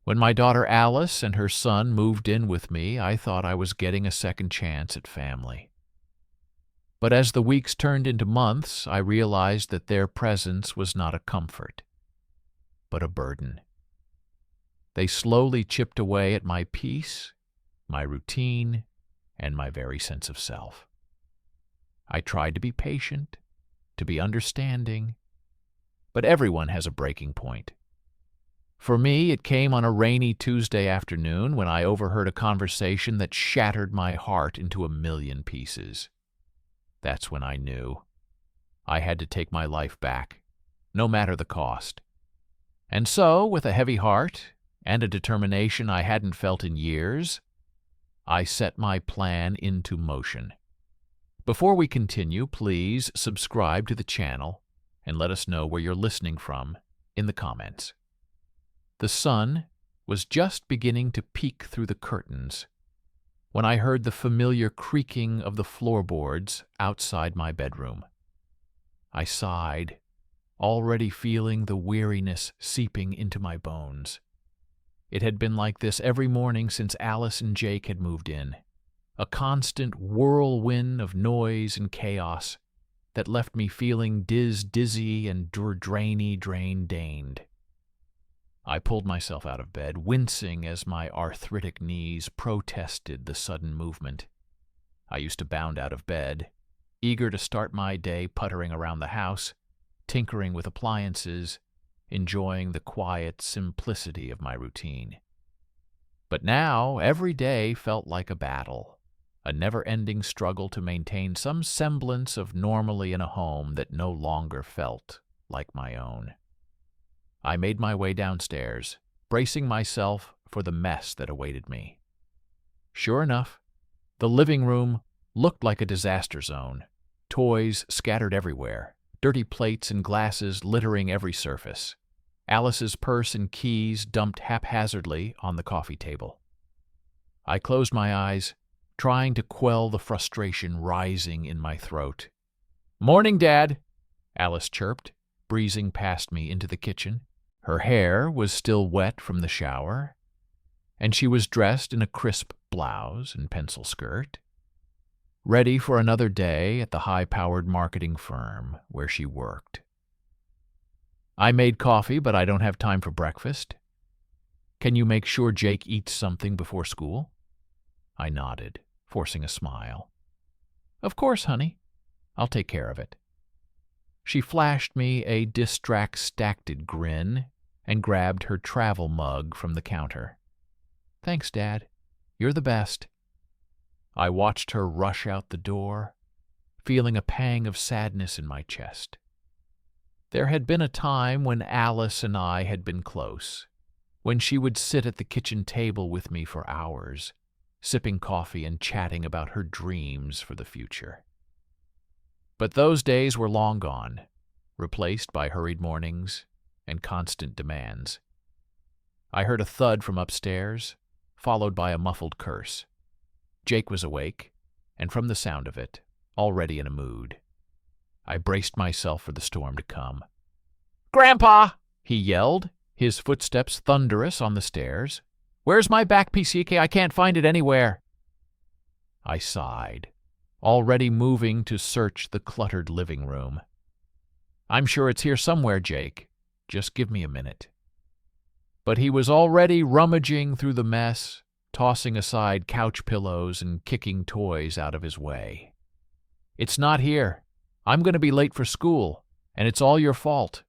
When my daughter Alice and her son moved in with me, I thought I was getting a second chance at family. But as the weeks turned into months, I realized that their presence was not a comfort, but a burden. They slowly chipped away at my peace, my routine, and my very sense of self. I tried to be patient, to be understanding, but everyone has a breaking point. For me, it came on a rainy Tuesday afternoon when I overheard a conversation that shattered my heart into a million pieces. That's when I knew I had to take my life back, no matter the cost. And so, with a heavy heart and a determination I hadn't felt in years, I set my plan into motion. Before we continue, please subscribe to the channel and let us know where you're listening from in the comments. The sun was just beginning to peek through the curtains when I heard the familiar creaking of the floorboards outside my bedroom. I sighed, already feeling the weariness seeping into my bones. It had been like this every morning since Alice and Jake had moved in, a constant whirlwind of noise and chaos that left me feeling dizzy and drained. I pulled myself out of bed, wincing as my arthritic knees protested the sudden movement. I used to bound out of bed, eager to start my day puttering around the house, tinkering with appliances, enjoying the quiet simplicity of my routine. But now, every day felt like a battle, a never-ending struggle to maintain some semblance of normalcy in a home that no longer felt like my own. I made my way downstairs, bracing myself for the mess that awaited me. Sure enough, the living room looked like a disaster zone, toys scattered everywhere, dirty plates and glasses littering every surface, Alice's purse and keys dumped haphazardly on the coffee table. I closed my eyes, trying to quell the frustration rising in my throat. "Morning, Dad," Alice chirped, breezing past me into the kitchen. Her hair was still wet from the shower, and she was dressed in a crisp blouse and pencil skirt, ready for another day at the high-powered marketing firm where she worked. "I made coffee, but I don't have time for breakfast. Can you make sure Jake eats something before school?" I nodded, forcing a smile. "Of course, honey. I'll take care of it." She flashed me a distracted grin and grabbed her travel mug from the counter. "Thanks, Dad. You're the best." I watched her rush out the door, feeling a pang of sadness in my chest. There had been a time when Alice and I had been close, when she would sit at the kitchen table with me for hours, sipping coffee and chatting about her dreams for the future. But those days were long gone, replaced by hurried mornings and constant demands. I heard a thud from upstairs, followed by a muffled curse. Jake was awake, and from the sound of it, already in a mood. I braced myself for the storm to come. "Grandpa!" he yelled, his footsteps thunderous on the stairs. "Where's my back PCK? I can't find it anywhere." I sighed, already moving to search the cluttered living room. "I'm sure it's here somewhere, Jake. Just give me a minute." But he was already rummaging through the mess, tossing aside couch pillows and kicking toys out of his way. "It's not here. I'm going to be late for school, and it's all your fault."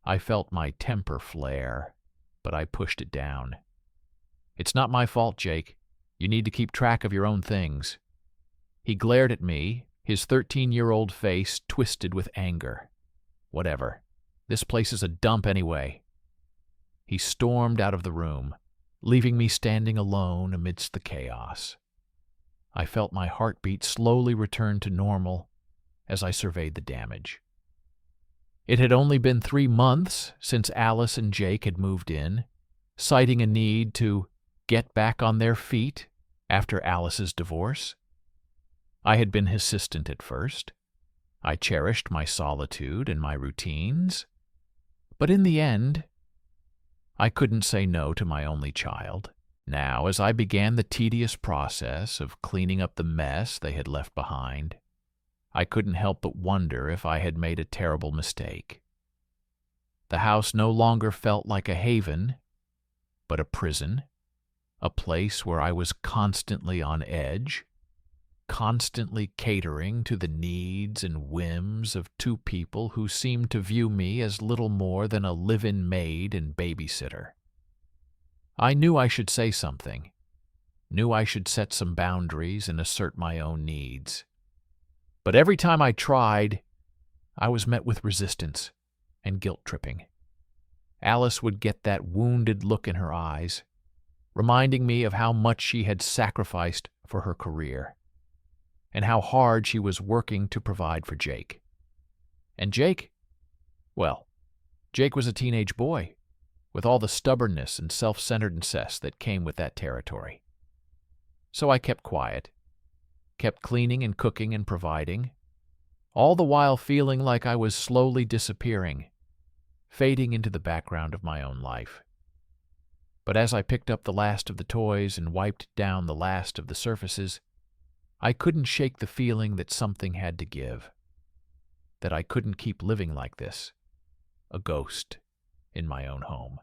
I felt my temper flare, but I pushed it down. "It's not my fault, Jake. You need to keep track of your own things." He glared at me, his 13-year-old face twisted with anger. "Whatever. This place is a dump anyway." He stormed out of the room, leaving me standing alone amidst the chaos. I felt my heartbeat slowly return to normal as I surveyed the damage. It had only been 3 months since Alice and Jake had moved in, citing a need to get back on their feet after Alice's divorce. I had been hesitant at first. I cherished my solitude and my routines. But in the end, I couldn't say no to my only child. Now, as I began the tedious process of cleaning up the mess they had left behind, I couldn't help but wonder if I had made a terrible mistake. The house no longer felt like a haven, but a prison, a place where I was constantly on edge, constantly catering to the needs and whims of two people who seemed to view me as little more than a live-in maid and babysitter. I knew I should say something, knew I should set some boundaries and assert my own needs. But every time I tried, I was met with resistance and guilt-tripping. Alice would get that wounded look in her eyes, reminding me of how much she had sacrificed for her career, and how hard she was working to provide for Jake. And Jake? Well, Jake was a teenage boy, with all the stubbornness and self-centeredness that came with that territory. So I kept quiet, kept cleaning and cooking and providing, all the while feeling like I was slowly disappearing, fading into the background of my own life. But as I picked up the last of the toys and wiped down the last of the surfaces, I couldn't shake the feeling that something had to give, that I couldn't keep living like this, a ghost in my own home.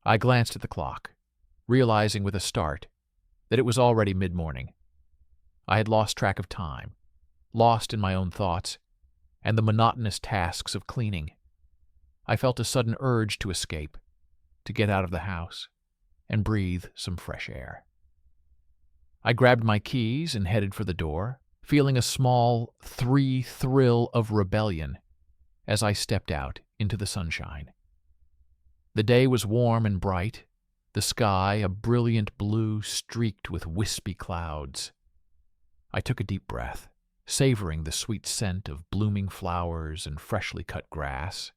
I glanced at the clock, realizing with a start that it was already mid-morning. I had lost track of time, lost in my own thoughts, and the monotonous tasks of cleaning. I felt a sudden urge to escape, to get out of the house, and breathe some fresh air. I grabbed my keys and headed for the door, feeling a small thrill of rebellion as I stepped out into the sunshine. The day was warm and bright, the sky a brilliant blue streaked with wispy clouds. I took a deep breath, savoring the sweet scent of blooming flowers and freshly cut grass.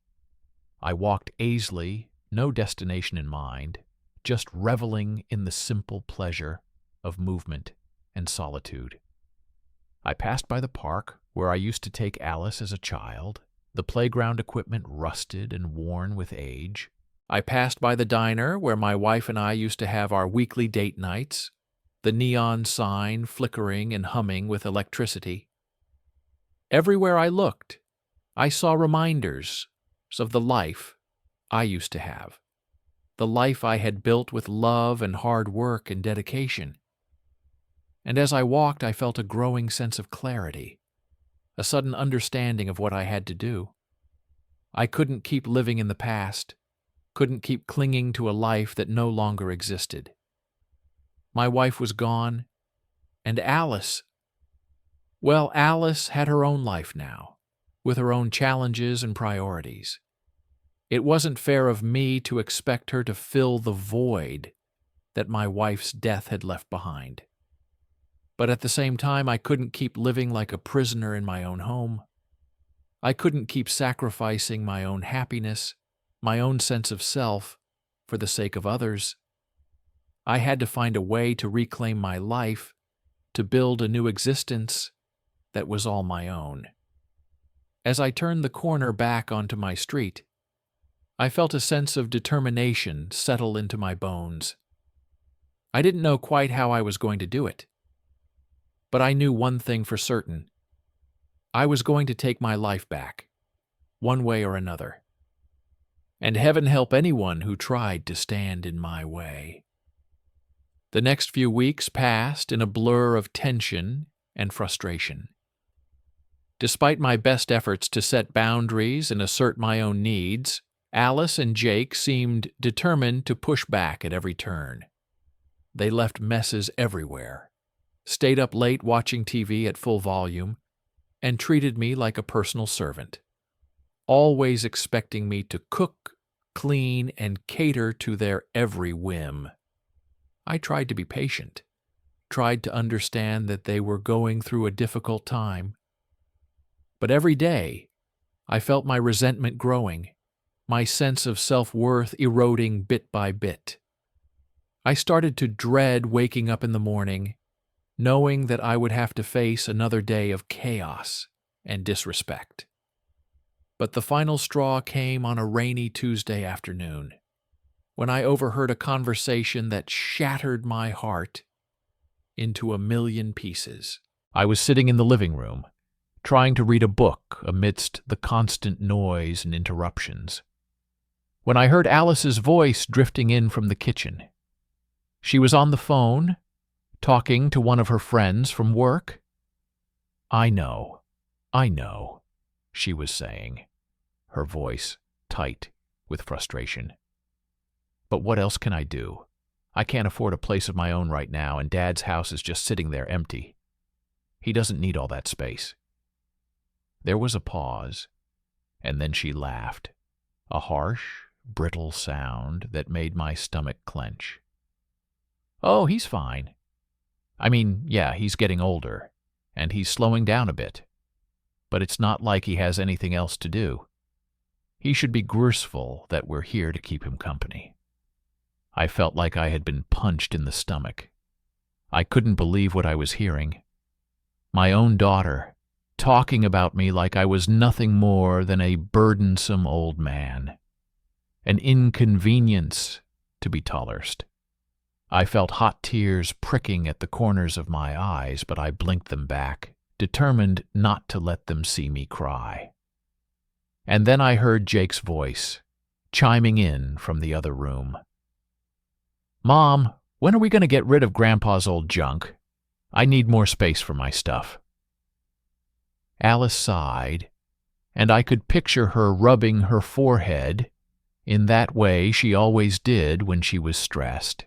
I walked aisily, no destination in mind, just reveling in the simple pleasure of movement and solitude. I passed by the park where I used to take Alice as a child, the playground equipment rusted and worn with age. I passed by the diner where my wife and I used to have our weekly date nights, the neon sign flickering and humming with electricity. Everywhere I looked, I saw reminders of the life I used to have, the life I had built with love and hard work and dedication. And as I walked, I felt a growing sense of clarity, a sudden understanding of what I had to do. I couldn't keep living in the past, couldn't keep clinging to a life that no longer existed. My wife was gone, and Alice had her own life now, with her own challenges and priorities. It wasn't fair of me to expect her to fill the void that my wife's death had left behind. But at the same time, I couldn't keep living like a prisoner in my own home. I couldn't keep sacrificing my own happiness, my own sense of self, for the sake of others. I had to find a way to reclaim my life, to build a new existence that was all my own. As I turned the corner back onto my street, I felt a sense of determination settle into my bones. I didn't know quite how I was going to do it, but I knew one thing for certain. I was going to take my life back, one way or another. And heaven help anyone who tried to stand in my way. The next few weeks passed in a blur of tension and frustration. Despite my best efforts to set boundaries and assert my own needs, Alice and Jake seemed determined to push back at every turn. They left messes everywhere, stayed up late watching TV at full volume, and treated me like a personal servant, always expecting me to cook, clean, and cater to their every whim. I tried to be patient, tried to understand that they were going through a difficult time. But every day, I felt my resentment growing, my sense of self-worth eroding bit by bit. I started to dread waking up in the morning, knowing that I would have to face another day of chaos and disrespect. But the final straw came on a rainy Tuesday afternoon. when I overheard a conversation that shattered my heart into a million pieces. I was sitting in the living room, trying to read a book amidst the constant noise and interruptions, when I heard Alice's voice drifting in from the kitchen. She was on the phone, talking to one of her friends from work. I know, she was saying, her voice tight with frustration. But what else can I do? I can't afford a place of my own right now, and Dad's house is just sitting there empty. He doesn't need all that space. There was a pause, and then she laughed, a harsh, brittle sound that made my stomach clench. Oh, he's fine. I mean, yeah, he's getting older, and he's slowing down a bit. But it's not like he has anything else to do. He should be grateful that we're here to keep him company. I felt like I had been punched in the stomach. I couldn't believe what I was hearing. My own daughter, talking about me like I was nothing more than a burdensome old man, an inconvenience to be tolerated. I felt hot tears pricking at the corners of my eyes, but I blinked them back, determined not to let them see me cry. And then I heard Jake's voice, chiming in from the other room. Mom, when are we going to get rid of Grandpa's old junk? I need more space for my stuff. Alice sighed, and I could picture her rubbing her forehead in that way she always did when she was stressed.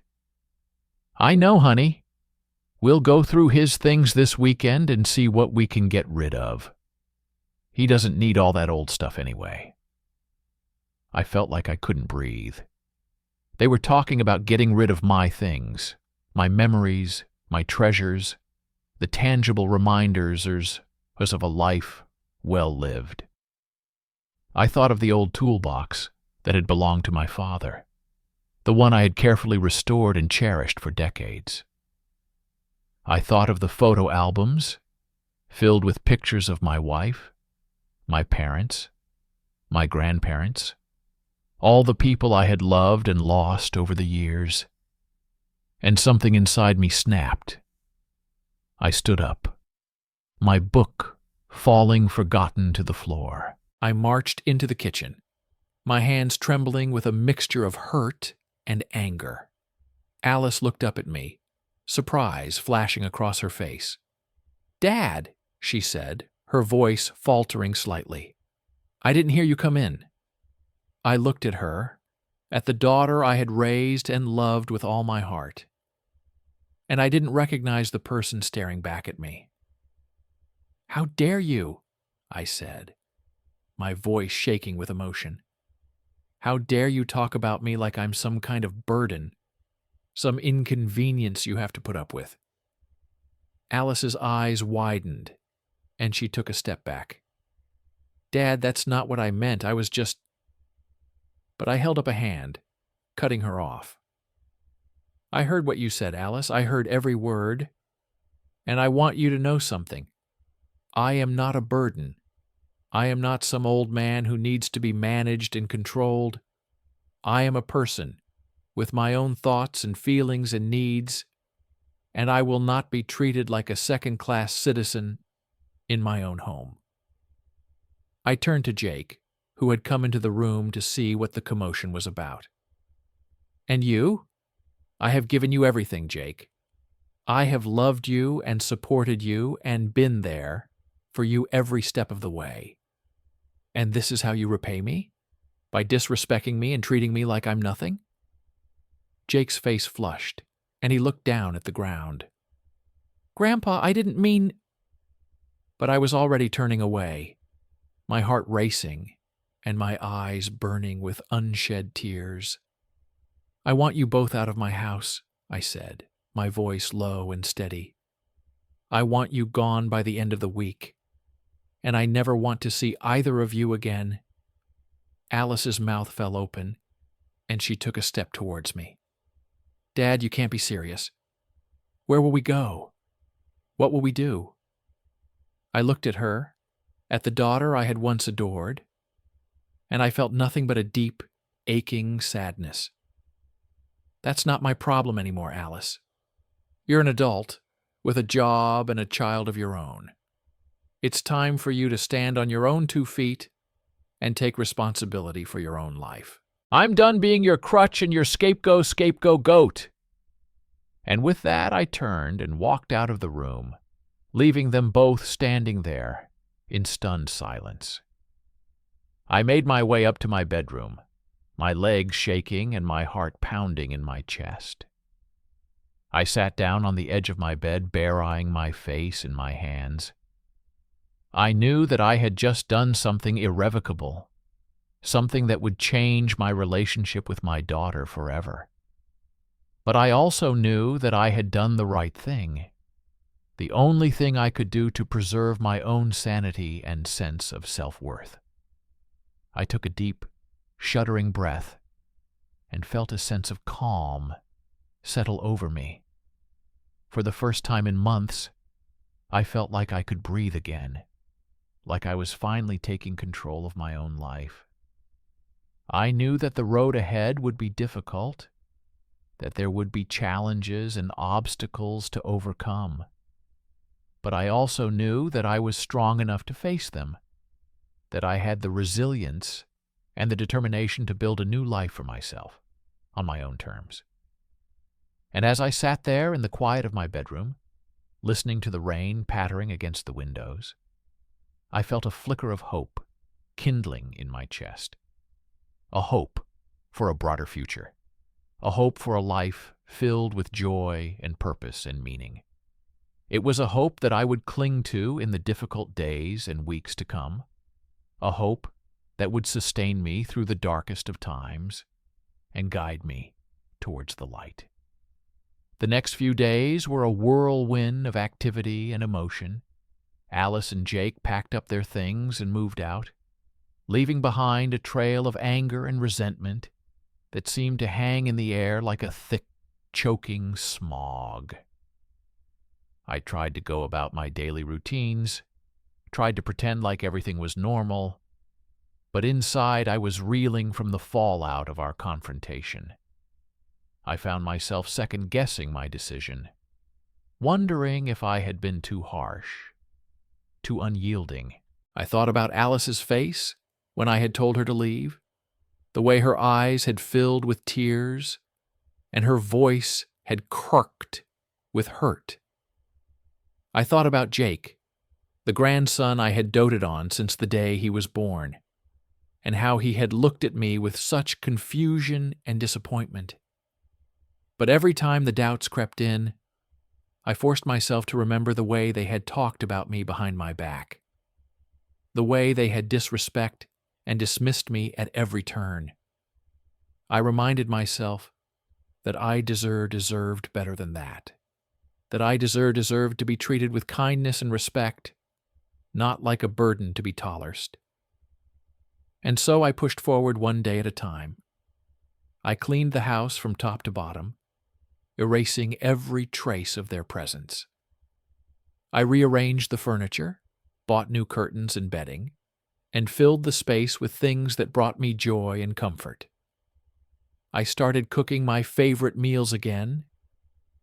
I know, honey. We'll go through his things this weekend and see what we can get rid of. He doesn't need all that old stuff anyway. I felt like I couldn't breathe. They were talking about getting rid of my things, my memories, my treasures, the tangible reminders of a life well lived. I thought of the old toolbox that had belonged to my father, the one I had carefully restored and cherished for decades. I thought of the photo albums filled with pictures of my wife, my parents, my grandparents, all the people I had loved and lost over the years, and something inside me snapped. I stood up, my book falling forgotten to the floor. I marched into the kitchen, my hands trembling with a mixture of hurt and anger. Alice looked up at me, surprise flashing across her face. Dad, she said, her voice faltering slightly. I didn't hear you come in. I looked at her, at the daughter I had raised and loved with all my heart, and I didn't recognize the person staring back at me. How dare you? I said, my voice shaking with emotion. How dare you talk about me like I'm some kind of burden, some inconvenience you have to put up with? Alice's eyes widened, and she took a step back. Dad, that's not what I meant. I was just... But I held up a hand, cutting her off. I heard what you said, Alice. I heard every word, and I want you to know something. I am not a burden. I am not some old man who needs to be managed and controlled. I am a person with my own thoughts and feelings and needs, and I will not be treated like a second-class citizen in my own home. I turned to Jake, who had come into the room to see what the commotion was about. And you? I have given you everything, Jake. I have loved you and supported you and been there for you every step of the way. And this is how you repay me? By disrespecting me and treating me like I'm nothing? Jake's face flushed, and he looked down at the ground. Grandpa, I didn't mean... But I was already turning away, my heart racing, and my eyes burning with unshed tears. I want you both out of my house, I said, my voice low and steady. I want you gone by the end of the week, and I never want to see either of you again. Alice's mouth fell open, and she took a step towards me. Dad, you can't be serious. Where will we go? What will we do? I looked at her, at the daughter I had once adored, and I felt nothing but a deep, aching sadness. That's not my problem anymore, Alice. You're an adult, with a job and a child of your own. It's time for you to stand on your own 2 feet and take responsibility for your own life. I'm done being your crutch and your scapegoat goat. And with that, I turned and walked out of the room, leaving them both standing there in stunned silence. I made my way up to my bedroom, my legs shaking and my heart pounding in my chest. I sat down on the edge of my bed, bare-eyeing my face in my hands. I knew that I had just done something irrevocable, something that would change my relationship with my daughter forever. But I also knew that I had done the right thing, the only thing I could do to preserve my own sanity and sense of self-worth. I took a deep, shuddering breath and felt a sense of calm settle over me. For the first time in months, I felt like I could breathe again, like I was finally taking control of my own life. I knew that the road ahead would be difficult, that there would be challenges and obstacles to overcome. But I also knew that I was strong enough to face them, that I had the resilience and the determination to build a new life for myself, on my own terms. And as I sat there in the quiet of my bedroom, listening to the rain pattering against the windows, I felt a flicker of hope kindling in my chest. A hope for a broader future. A hope for a life filled with joy and purpose and meaning. It was a hope that I would cling to in the difficult days and weeks to come. A hope that would sustain me through the darkest of times and guide me towards the light. The next few days were a whirlwind of activity and emotion. Alice and Jake packed up their things and moved out, leaving behind a trail of anger and resentment that seemed to hang in the air like a thick, choking smog. I tried to go about my daily routines, tried to pretend like everything was normal, but inside I was reeling from the fallout of our confrontation. I found myself second-guessing my decision, wondering if I had been too harsh, too unyielding. I thought about Alice's face when I had told her to leave, the way her eyes had filled with tears and her voice had croaked with hurt. I thought about Jake, the grandson I had doted on since the day he was born, and how he had looked at me with such confusion and disappointment. But every time the doubts crept in, I forced myself to remember the way they had talked about me behind my back, the way they had disrespected and dismissed me at every turn. I reminded myself that I deserved better than that I deserved to be treated with kindness and respect, not like a burden to be tolerated. And so I pushed forward one day at a time. I cleaned the house from top to bottom, erasing every trace of their presence. I rearranged the furniture, bought new curtains and bedding, and filled the space with things that brought me joy and comfort. I started cooking my favorite meals again,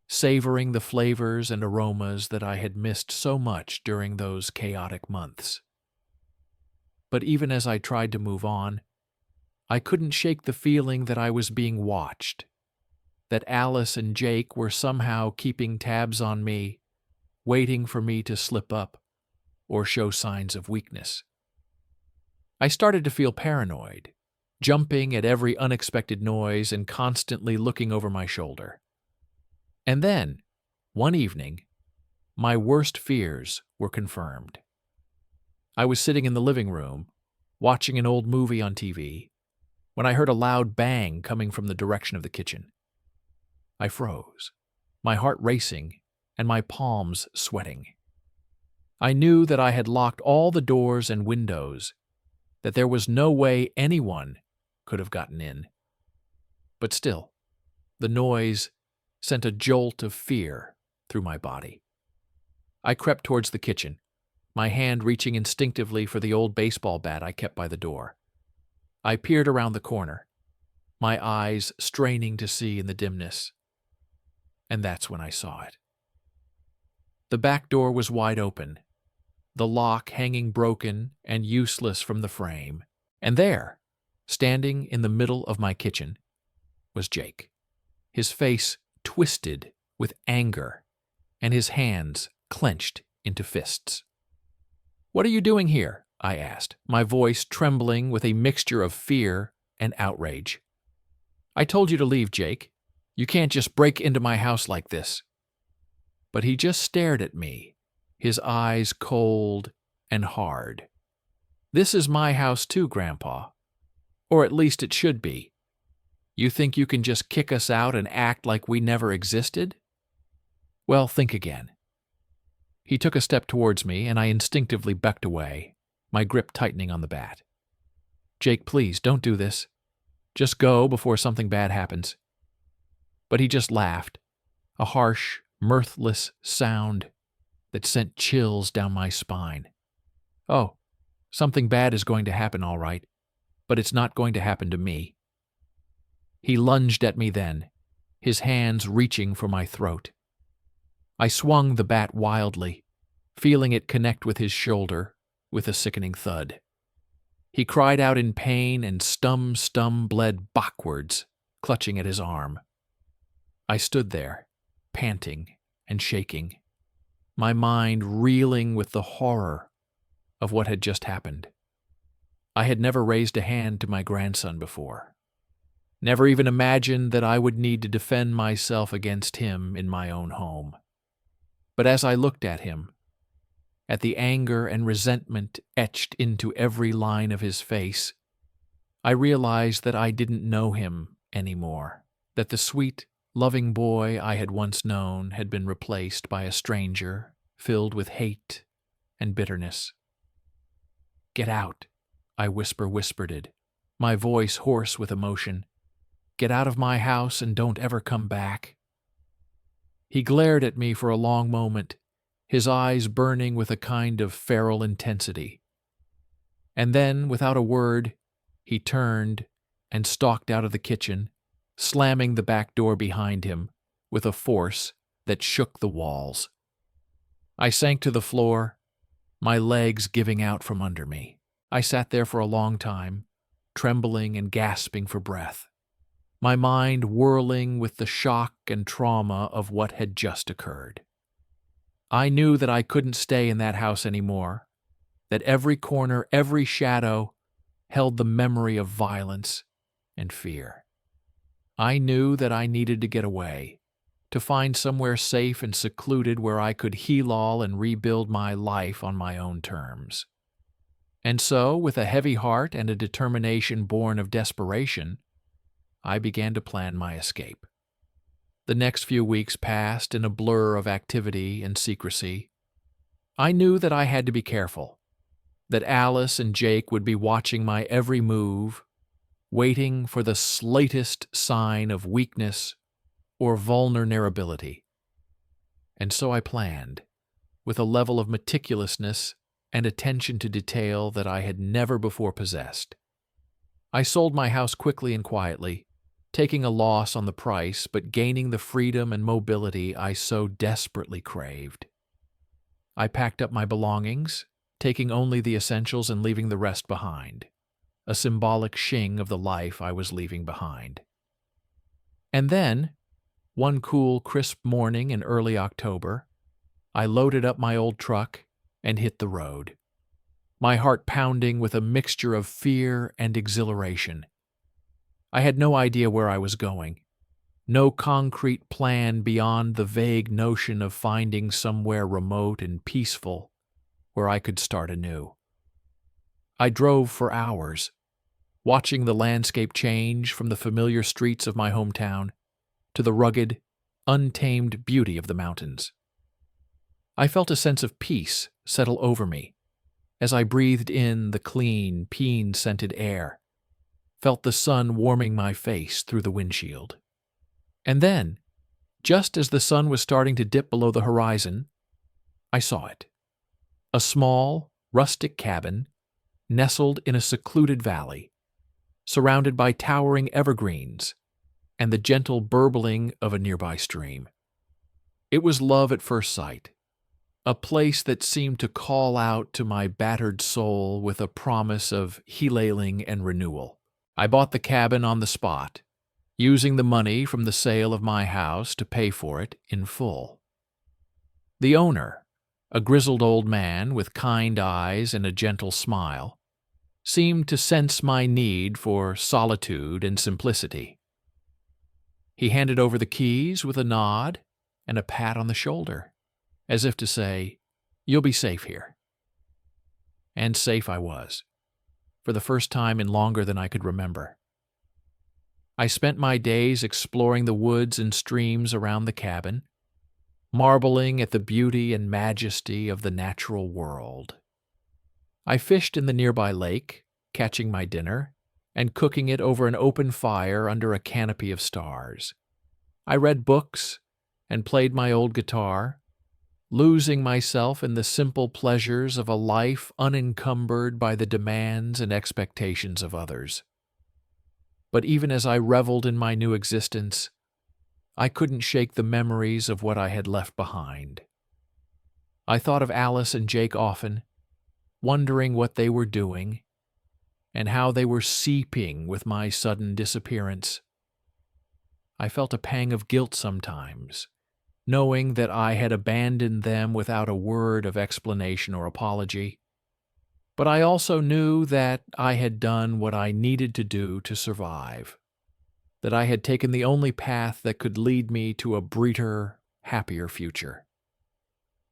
savoring the flavors and aromas that I had missed so much during those chaotic months. But even as I tried to move on, I couldn't shake the feeling that I was being watched, that Alice and Jake were somehow keeping tabs on me, waiting for me to slip up or show signs of weakness. I started to feel paranoid, jumping at every unexpected noise and constantly looking over my shoulder. And then, one evening, my worst fears were confirmed. I was sitting in the living room, watching an old movie on TV, when I heard a loud bang coming from the direction of the kitchen. I froze, my heart racing and my palms sweating. I knew that I had locked all the doors and windows, that there was no way anyone could have gotten in. But still, the noise sent a jolt of fear through my body. I crept towards the kitchen, my hand reaching instinctively for the old baseball bat I kept by the door. I peered around the corner, my eyes straining to see in the dimness. And that's when I saw it. The back door was wide open, the lock hanging broken and useless from the frame, and there, standing in the middle of my kitchen, was Jake, his face twisted with anger and his hands clenched into fists. "What are you doing here?" I asked, my voice trembling with a mixture of fear and outrage. "I told you to leave, Jake. You can't just break into my house like this." But he just stared at me, his eyes cold and hard. "This is my house too, Grandpa. Or at least it should be. You think you can just kick us out and act like we never existed? Well, think again." He took a step towards me, and I instinctively backed away, my grip tightening on the bat. "Jake, please, don't do this. Just go before something bad happens." But he just laughed, a harsh, mirthless sound that sent chills down my spine. "Oh, something bad is going to happen, all right, but it's not going to happen to me." He lunged at me then, his hands reaching for my throat. I swung the bat wildly, feeling it connect with his shoulder with a sickening thud. He cried out in pain and stum bled backwards, clutching at his arm. I stood there, panting and shaking, my mind reeling with the horror of what had just happened. I had never raised a hand to my grandson before, never even imagined that I would need to defend myself against him in my own home. But as I looked at him, at the anger and resentment etched into every line of his face, I realized that I didn't know him anymore, that the sweet, loving boy I had once known had been replaced by a stranger filled with hate and bitterness. "Get out," I whispered it, my voice hoarse with emotion. "Get out of my house and don't ever come back." He glared at me for a long moment, his eyes burning with a kind of feral intensity. And then, without a word, he turned and stalked out of the kitchen, slamming the back door behind him with a force that shook the walls. I sank to the floor, my legs giving out from under me. I sat there for a long time, trembling and gasping for breath, my mind whirling with the shock and trauma of what had just occurred. I knew that I couldn't stay in that house anymore, that every corner, every shadow held the memory of violence and fear. I knew that I needed to get away, to find somewhere safe and secluded where I could heal all and rebuild my life on my own terms. And so, with a heavy heart and a determination born of desperation, I began to plan my escape. The next few weeks passed in a blur of activity and secrecy. I knew that I had to be careful, that Alice and Jake would be watching my every move, waiting for the slightest sign of weakness or vulnerability. And so I planned, with a level of meticulousness and attention to detail that I had never before possessed. I sold my house quickly and quietly, taking a loss on the price but gaining the freedom and mobility I so desperately craved. I packed up my belongings, taking only the essentials and leaving the rest behind, a symbolic shing of the life I was leaving behind. And then, one cool, crisp morning in early October, I loaded up my old truck and hit the road, my heart pounding with a mixture of fear and exhilaration. I had no idea where I was going, no concrete plan beyond the vague notion of finding somewhere remote and peaceful where I could start anew. I drove for hours, watching the landscape change from the familiar streets of my hometown to the rugged, untamed beauty of the mountains. I felt a sense of peace settle over me as I breathed in the clean, pine-scented air, felt the sun warming my face through the windshield. And then, just as the sun was starting to dip below the horizon, I saw it. A small, rustic cabin nestled in a secluded valley, surrounded by towering evergreens and the gentle burbling of a nearby stream. It was love at first sight, a place that seemed to call out to my battered soul with a promise of healing and renewal. I bought the cabin on the spot, using the money from the sale of my house to pay for it in full. The owner, a grizzled old man with kind eyes and a gentle smile, seemed to sense my need for solitude and simplicity. He handed over the keys with a nod and a pat on the shoulder, as if to say, "You'll be safe here." And safe I was, for the first time in longer than I could remember. I spent my days exploring the woods and streams around the cabin, marveling at the beauty and majesty of the natural world. I fished in the nearby lake, catching my dinner, and cooking it over an open fire under a canopy of stars. I read books and played my old guitar, losing myself in the simple pleasures of a life unencumbered by the demands and expectations of others. But even as I reveled in my new existence, I couldn't shake the memories of what I had left behind. I thought of Alice and Jake often, wondering what they were doing and how they were seeping with my sudden disappearance. I felt a pang of guilt sometimes, knowing that I had abandoned them without a word of explanation or apology. But I also knew that I had done what I needed to do to survive, that I had taken the only path that could lead me to a brighter, happier future.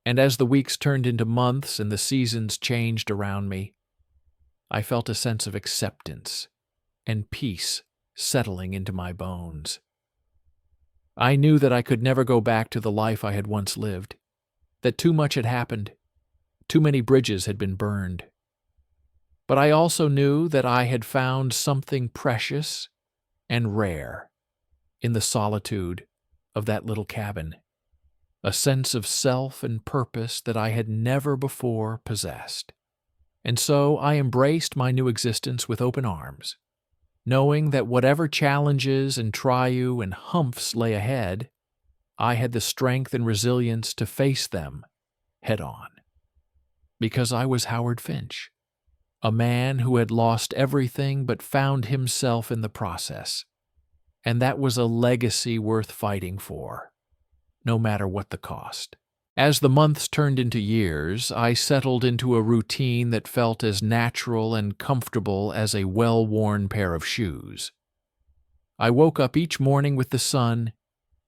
And as the weeks turned into months and the seasons changed around me, I felt a sense of acceptance and peace settling into my bones. I knew that I could never go back to the life I had once lived, that too much had happened, too many bridges had been burned. But I also knew that I had found something precious and rare in the solitude of that little cabin, a sense of self and purpose that I had never before possessed. And so I embraced my new existence with open arms, knowing that whatever challenges and triumphs and humps lay ahead, I had the strength and resilience to face them head on. Because I was Howard Finch, a man who had lost everything but found himself in the process, and that was a legacy worth fighting for, no matter what the cost. As the months turned into years, I settled into a routine that felt as natural and comfortable as a well-worn pair of shoes. I woke up each morning with the sun,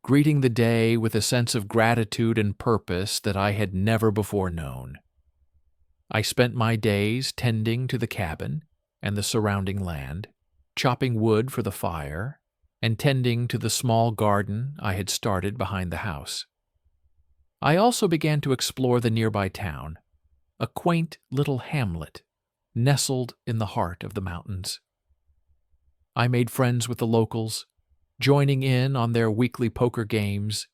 greeting the day with a sense of gratitude and purpose that I had never before known. I spent my days tending to the cabin and the surrounding land, chopping wood for the fire, and tending to the small garden I had started behind the house. I also began to explore the nearby town, a quaint little hamlet nestled in the heart of the mountains. I made friends with the locals, joining in on their weekly poker games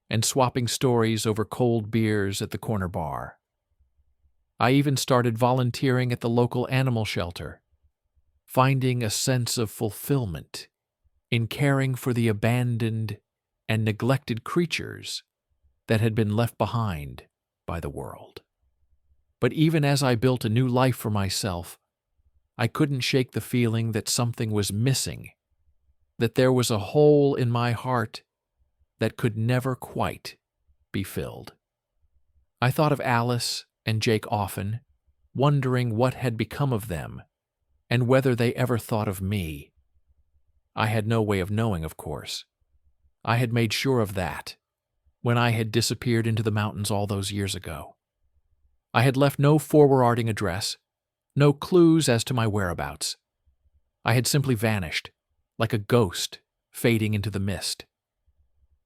and swapping stories over cold beers at the corner bar. I even started volunteering at the local animal shelter, finding a sense of fulfillment in caring for the abandoned and neglected creatures that had been left behind by the world. But even as I built a new life for myself, I couldn't shake the feeling that something was missing, that there was a hole in my heart that could never quite be filled. I thought of Alice and Jake often, wondering what had become of them and whether they ever thought of me. I had no way of knowing, of course. I had made sure of that when I had disappeared into the mountains all those years ago. I had left no forwarding address, no clues as to my whereabouts. I had simply vanished, like a ghost fading into the mist.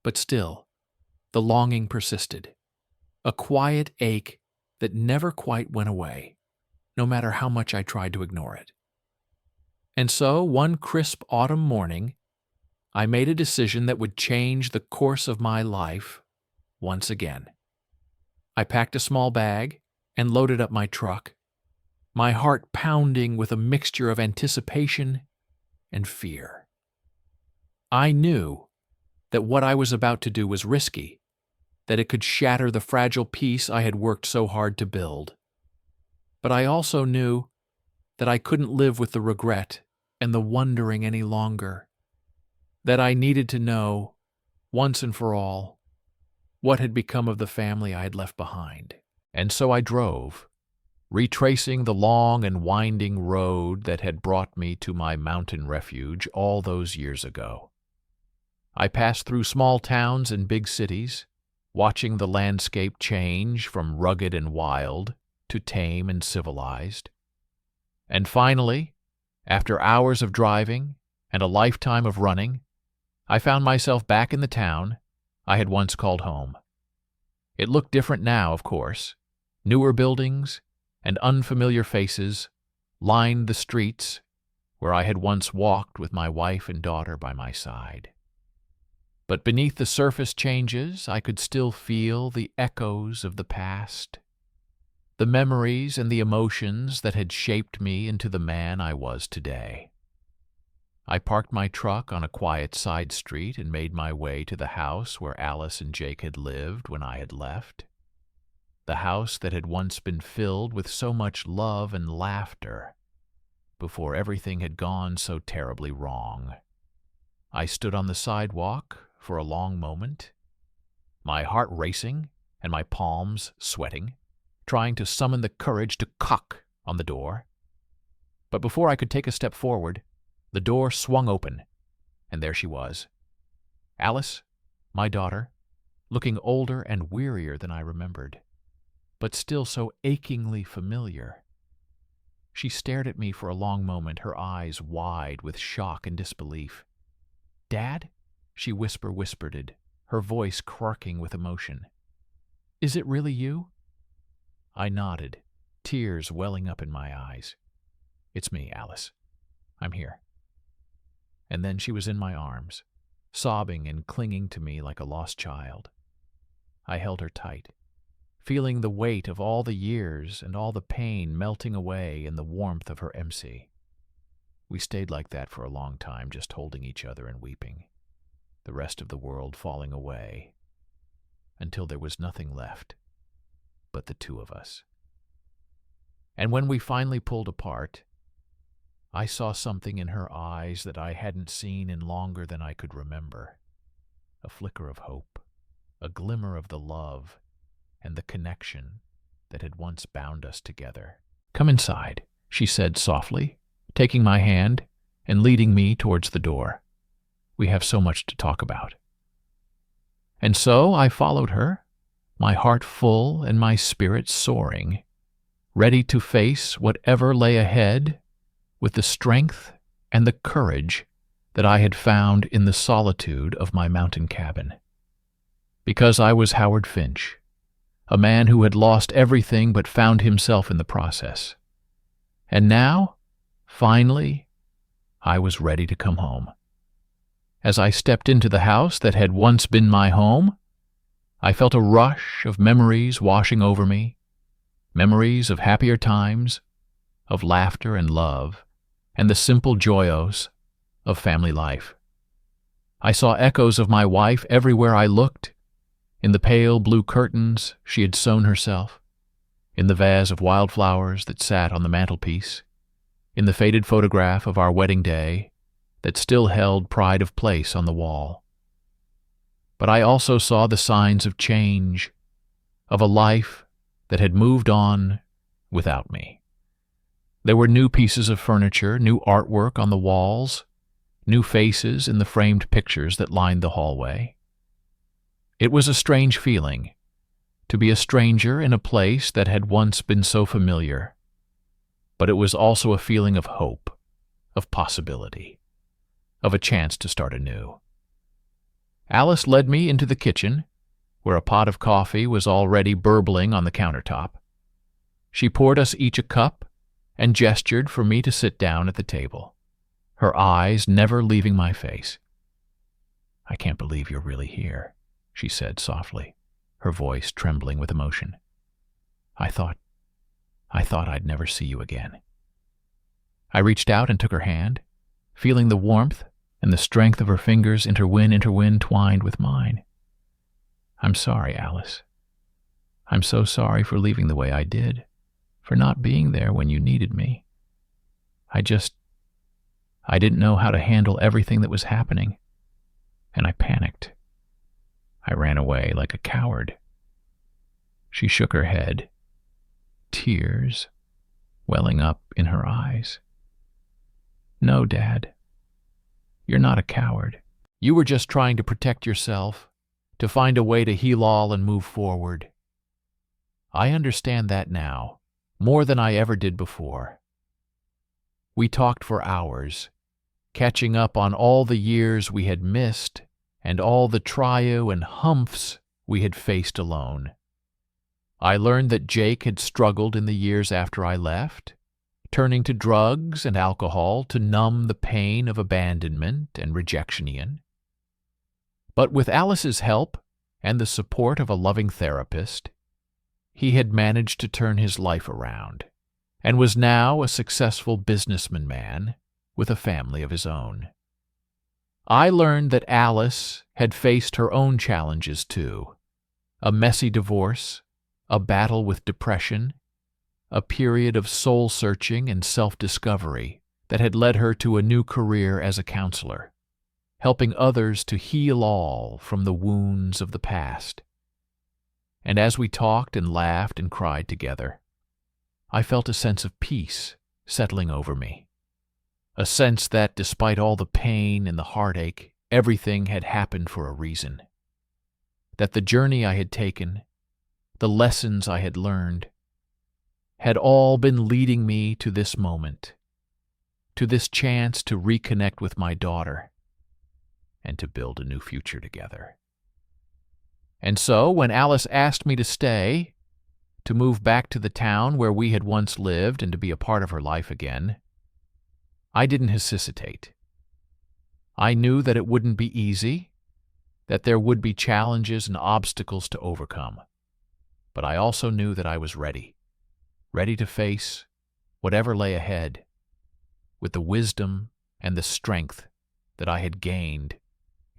But still, the longing persisted, a quiet ache that never quite went away, no matter how much I tried to ignore it. And so, one crisp autumn morning, I made a decision that would change the course of my life once again. I packed a small bag and loaded up my truck, my heart pounding with a mixture of anticipation and fear. I knew that what I was about to do was risky, that it could shatter the fragile peace I had worked so hard to build. But I also knew that I couldn't live with the regret and the wondering any longer, that I needed to know, once and for all, what had become of the family I had left behind. And so I drove, retracing the long and winding road that had brought me to my mountain refuge all those years ago. I passed through small towns and big cities, watching the landscape change from rugged and wild to tame and civilized. And finally, after hours of driving and a lifetime of running, I found myself back in the town I had once called home. It looked different now, of course. Newer buildings and unfamiliar faces lined the streets where I had once walked with my wife and daughter by my side. But beneath the surface changes, I could still feel the echoes of the past, the memories and the emotions that had shaped me into the man I was today. I parked my truck on a quiet side street and made my way to the house where Alice and Jake had lived when I had left. The house that had once been filled with so much love and laughter before everything had gone so terribly wrong. I stood on the sidewalk for a long moment, my heart racing and my palms sweating, trying to summon the courage to knock on the door. But before I could take a step forward, the door swung open, and there she was. Alice, my daughter, looking older and wearier than I remembered, but still so achingly familiar. She stared at me for a long moment, her eyes wide with shock and disbelief. "Dad?" she whispered, her voice cracking with emotion. "Is it really you?" I nodded, tears welling up in my eyes. "It's me, Alice. I'm here." And then she was in my arms, sobbing and clinging to me like a lost child. I held her tight, feeling the weight of all the years and all the pain melting away in the warmth of her embrace. We stayed like that for a long time, just holding each other and weeping, the rest of the world falling away, until there was nothing left but the two of us. And when we finally pulled apart, I saw something in her eyes that I hadn't seen in longer than I could remember. A flicker of hope, a glimmer of the love and the connection that had once bound us together. "Come inside," she said softly, taking my hand and leading me towards the door. "We have so much to talk about." And so I followed her, my heart full and my spirit soaring, ready to face whatever lay ahead with the strength and the courage that I had found in the solitude of my mountain cabin. Because I was Howard Finch, a man who had lost everything but found himself in the process. And now, finally, I was ready to come home. As I stepped into the house that had once been my home, I felt a rush of memories washing over me, memories of happier times, of laughter and love, and the simple joyos of family life. I saw echoes of my wife everywhere I looked, in the pale blue curtains she had sewn herself, in the vase of wildflowers that sat on the mantelpiece, in the faded photograph of our wedding day that still held pride of place on the wall. But I also saw the signs of change, of a life that had moved on without me. There were new pieces of furniture, new artwork on the walls, new faces in the framed pictures that lined the hallway. It was a strange feeling, to be a stranger in a place that had once been so familiar, but it was also a feeling of hope, of possibility, of a chance to start anew. Alice led me into the kitchen, where a pot of coffee was already burbling on the countertop. She poured us each a cup and gestured for me to sit down at the table, her eyes never leaving my face. "I can't believe you're really here," she said softly, her voice trembling with emotion. I thought I'd never see you again." I reached out and took her hand, feeling the warmth and the strength of her fingers intertwined with mine. "I'm sorry, Alice. I'm so sorry for leaving the way I did, for not being there when you needed me. I didn't know how to handle everything that was happening, and I panicked. I ran away like a coward." She shook her head, tears welling up in her eyes. "No, Dad. You're not a coward. You were just trying to protect yourself, to find a way to heal all and move forward. I understand that now, more than I ever did before." We talked for hours, catching up on all the years we had missed and all the trials and humps we had faced alone. I learned that Jake had struggled in the years after I left, turning to drugs and alcohol to numb the pain of abandonment and rejection. But with Alice's help and the support of a loving therapist, he had managed to turn his life around and was now a successful businessman with a family of his own. I learned that Alice had faced her own challenges too: a messy divorce, a battle with depression, a period of soul-searching and self-discovery that had led her to a new career as a counselor, helping others to heal all from the wounds of the past. And as we talked and laughed and cried together, I felt a sense of peace settling over me, a sense that despite all the pain and the heartache, everything had happened for a reason, that the journey I had taken, the lessons I had learned, had all been leading me to this moment, to this chance to reconnect with my daughter and to build a new future together. And so, when Alice asked me to stay, to move back to the town where we had once lived and to be a part of her life again, I didn't hesitate. I knew that it wouldn't be easy, that there would be challenges and obstacles to overcome. But I also knew that I was ready to face whatever lay ahead, with the wisdom and the strength that I had gained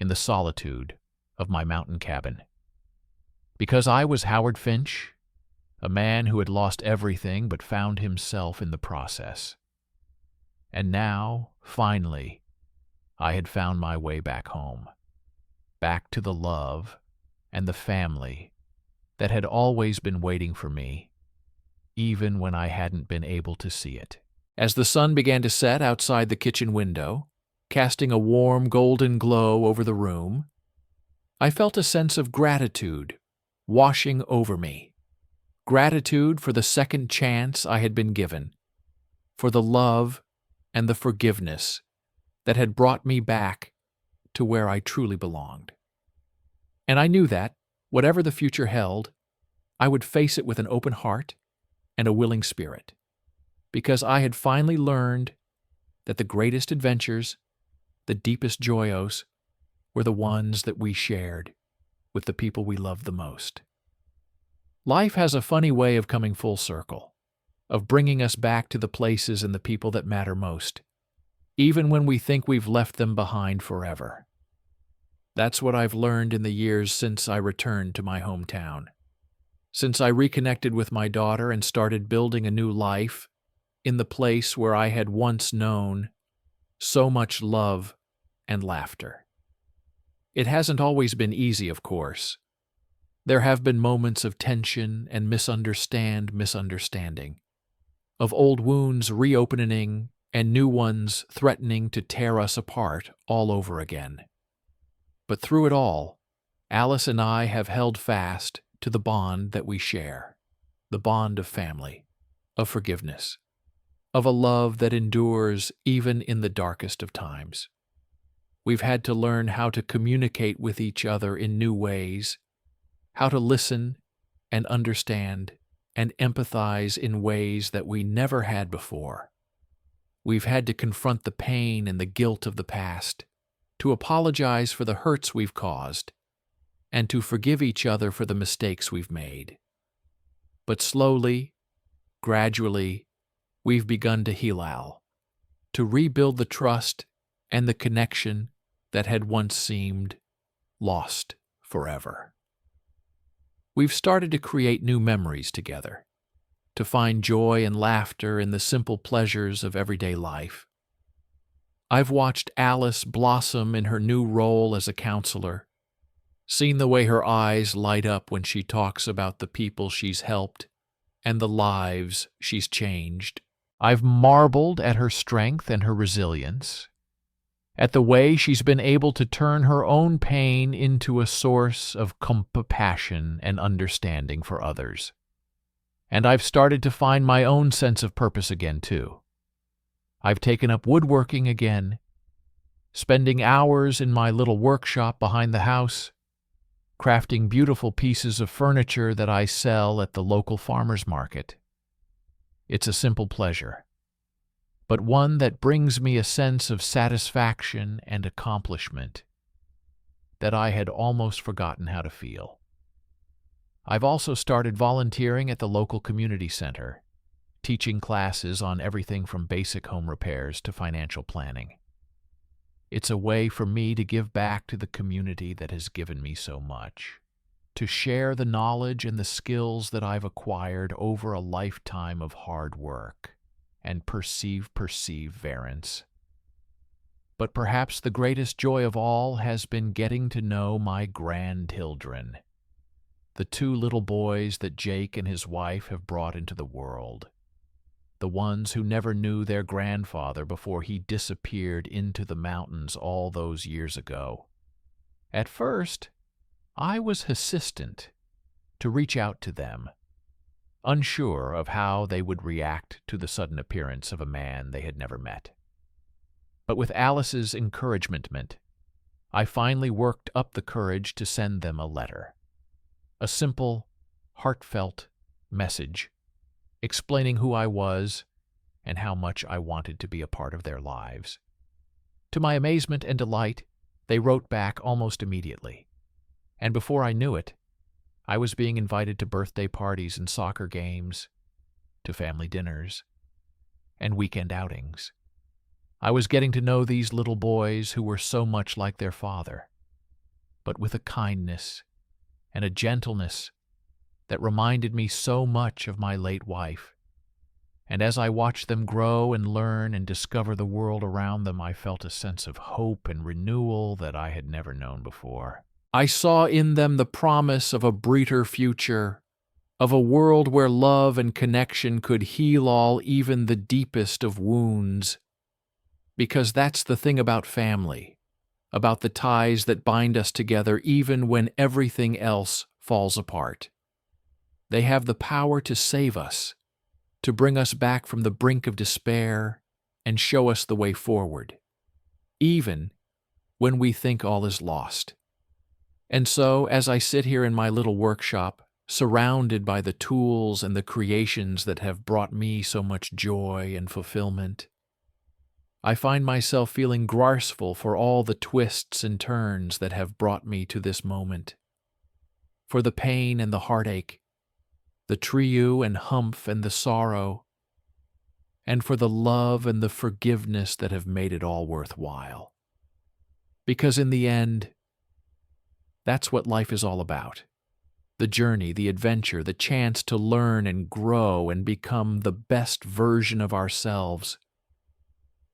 in the solitude of my mountain cabin. Because I was Howard Finch, a man who had lost everything but found himself in the process. And now, finally, I had found my way back home, back to the love and the family that had always been waiting for me, even when I hadn't been able to see it. As the sun began to set outside the kitchen window, casting a warm golden glow over the room, I felt a sense of gratitude washing over me. Gratitude for the second chance I had been given, for the love and the forgiveness that had brought me back to where I truly belonged. And I knew that, whatever the future held, I would face it with an open heart and a willing spirit, because I had finally learned that the greatest adventures, the deepest joyos, were the ones that we shared with the people we loved the most. Life has a funny way of coming full circle, of bringing us back to the places and the people that matter most, even when we think we've left them behind forever. That's what I've learned in the years since I returned to my hometown, since I reconnected with my daughter and started building a new life in the place where I had once known so much love and laughter. It hasn't always been easy, of course. There have been moments of tension and misunderstanding, of old wounds reopening and new ones threatening to tear us apart all over again. But through it all, Alice and I have held fast to the bond that we share, the bond of family, of forgiveness, of a love that endures even in the darkest of times. We've had to learn how to communicate with each other in new ways, how to listen and understand and empathize in ways that we never had before. We've had to confront the pain and the guilt of the past, to apologize for the hurts we've caused, and to forgive each other for the mistakes we've made. But slowly, gradually, we've begun to heal, to rebuild the trust and the connection that had once seemed lost forever. We've started to create new memories together, to find joy and laughter in the simple pleasures of everyday life. I've watched Alice blossom in her new role as a counselor, seen the way her eyes light up when she talks about the people she's helped and the lives she's changed. I've marveled at her strength and her resilience, at the way she's been able to turn her own pain into a source of compassion and understanding for others. And I've started to find my own sense of purpose again, too. I've taken up woodworking again, spending hours in my little workshop behind the house, crafting beautiful pieces of furniture that I sell at the local farmer's market. It's a simple pleasure, but one that brings me a sense of satisfaction and accomplishment that I had almost forgotten how to feel. I've also started volunteering at the local community center, teaching classes on everything from basic home repairs to financial planning. It's a way for me to give back to the community that has given me so much, to share the knowledge and the skills that I've acquired over a lifetime of hard work and perseverance. But perhaps the greatest joy of all has been getting to know my grandchildren, the two little boys that Jake and his wife have brought into the world, the ones who never knew their grandfather before he disappeared into the mountains all those years ago. At first, I was hesitant to reach out to them, unsure of how they would react to the sudden appearance of a man they had never met. But with Alice's encouragement, I finally worked up the courage to send them a letter. A simple, heartfelt message explaining who I was and how much I wanted to be a part of their lives. To my amazement and delight, they wrote back almost immediately. And before I knew it, I was being invited to birthday parties and soccer games, to family dinners, and weekend outings. I was getting to know these little boys who were so much like their father, but with a kindness and a gentleness that reminded me so much of my late wife. And as I watched them grow and learn and discover the world around them, I felt a sense of hope and renewal that I had never known before. I saw in them the promise of a brighter future, of a world where love and connection could heal all, even the deepest of wounds. Because that's the thing about family, about the ties that bind us together even when everything else falls apart. They have the power to save us, to bring us back from the brink of despair and show us the way forward, even when we think all is lost. And so, as I sit here in my little workshop, surrounded by the tools and the creations that have brought me so much joy and fulfillment, I find myself feeling grateful for all the twists and turns that have brought me to this moment, for the pain and the heartache, the triumph and humph and the sorrow, and for the love and the forgiveness that have made it all worthwhile. Because in the end, that's what life is all about. The journey, the adventure, the chance to learn and grow and become the best version of ourselves,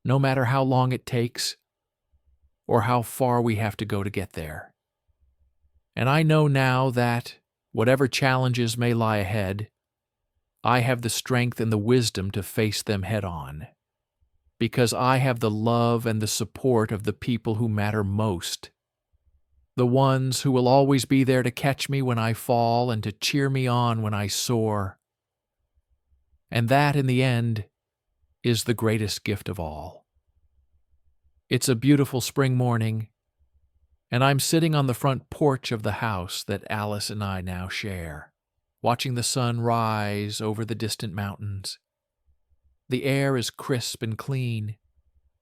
no matter how long it takes or how far we have to go to get there. And I know now that, whatever challenges may lie ahead, I have the strength and the wisdom to face them head on, because I have the love and the support of the people who matter most, the ones who will always be there to catch me when I fall and to cheer me on when I soar. And that, in the end, is the greatest gift of all. It's a beautiful spring morning, and I'm sitting on the front porch of the house that Alice and I now share, watching the sun rise over the distant mountains. The air is crisp and clean,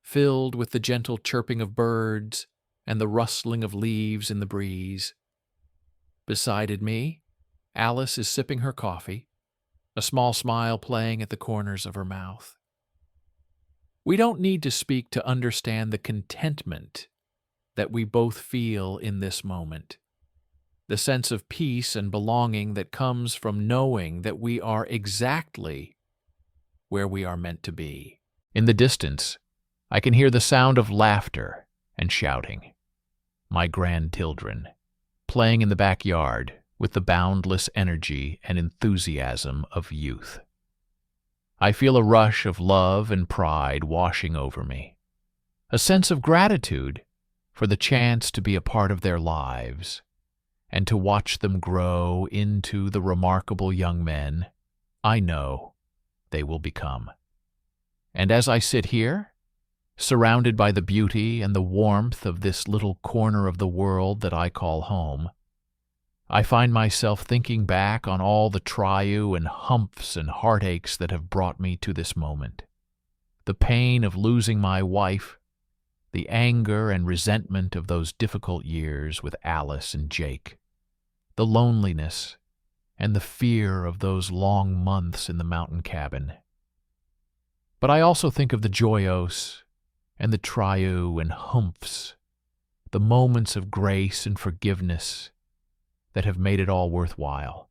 filled with the gentle chirping of birds and the rustling of leaves in the breeze. Beside me, Alice is sipping her coffee, a small smile playing at the corners of her mouth. We don't need to speak to understand the contentment that we both feel in this moment, the sense of peace and belonging that comes from knowing that we are exactly where we are meant to be. In the distance, I can hear the sound of laughter and shouting. My grandchildren, playing in the backyard with the boundless energy and enthusiasm of youth. I feel a rush of love and pride washing over me, a sense of gratitude for the chance to be a part of their lives and to watch them grow into the remarkable young men I know they will become. And as I sit here, surrounded by the beauty and the warmth of this little corner of the world that I call home, I find myself thinking back on all the trials and humps and heartaches that have brought me to this moment. The pain of losing my wife, the anger and resentment of those difficult years with Alice and Jake, the loneliness and the fear of those long months in the mountain cabin. But I also think of the joyous and the trials and humps, the moments of grace and forgiveness that have made it all worthwhile.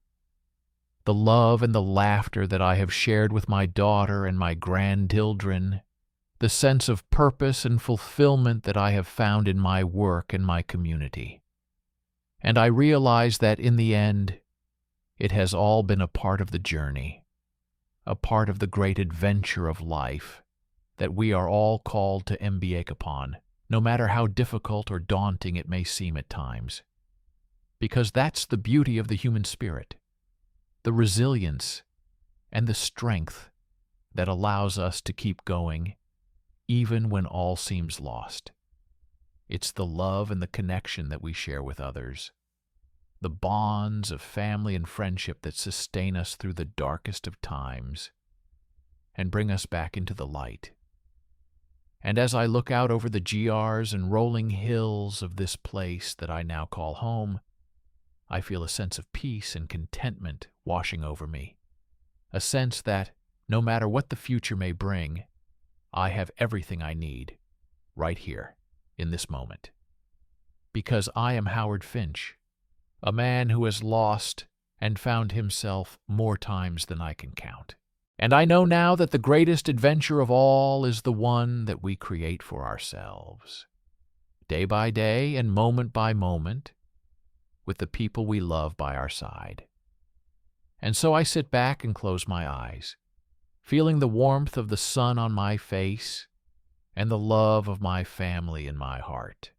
The love and the laughter that I have shared with my daughter and my grandchildren, the sense of purpose and fulfillment that I have found in my work and my community. And I realize that in the end, it has all been a part of the journey, a part of the great adventure of life that we are all called to embark upon, no matter how difficult or daunting it may seem at times. Because that's the beauty of the human spirit, the resilience and the strength that allows us to keep going even when all seems lost. It's the love and the connection that we share with others, the bonds of family and friendship that sustain us through the darkest of times and bring us back into the light. And as I look out over the GRs and rolling hills of this place that I now call home, I feel a sense of peace and contentment washing over me, a sense that, no matter what the future may bring, I have everything I need right here in this moment. Because I am Howard Finch, a man who has lost and found himself more times than I can count. And I know now that the greatest adventure of all is the one that we create for ourselves, day by day and moment by moment, with the people we love by our side. And so I sit back and close my eyes, feeling the warmth of the sun on my face and the love of my family in my heart.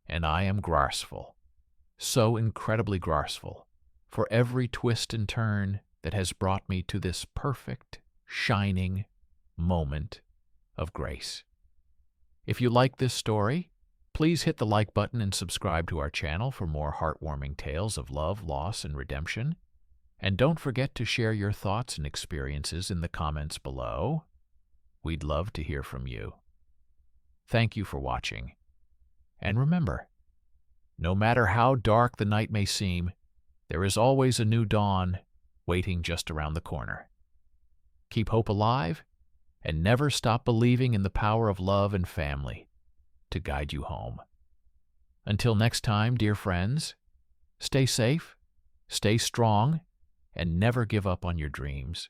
And I am grateful, so incredibly grateful, for every twist and turn that has brought me to this perfect, shining moment of grace. If you like this story, please hit the like button and subscribe to our channel for more heartwarming tales of love, loss, and redemption. And don't forget to share your thoughts and experiences in the comments below. We'd love to hear from you. Thank you for watching. And remember, no matter how dark the night may seem, there is always a new dawn waiting just around the corner. Keep hope alive and never stop believing in the power of love and family to guide you home. Until next time, dear friends, stay safe, stay strong, and never give up on your dreams.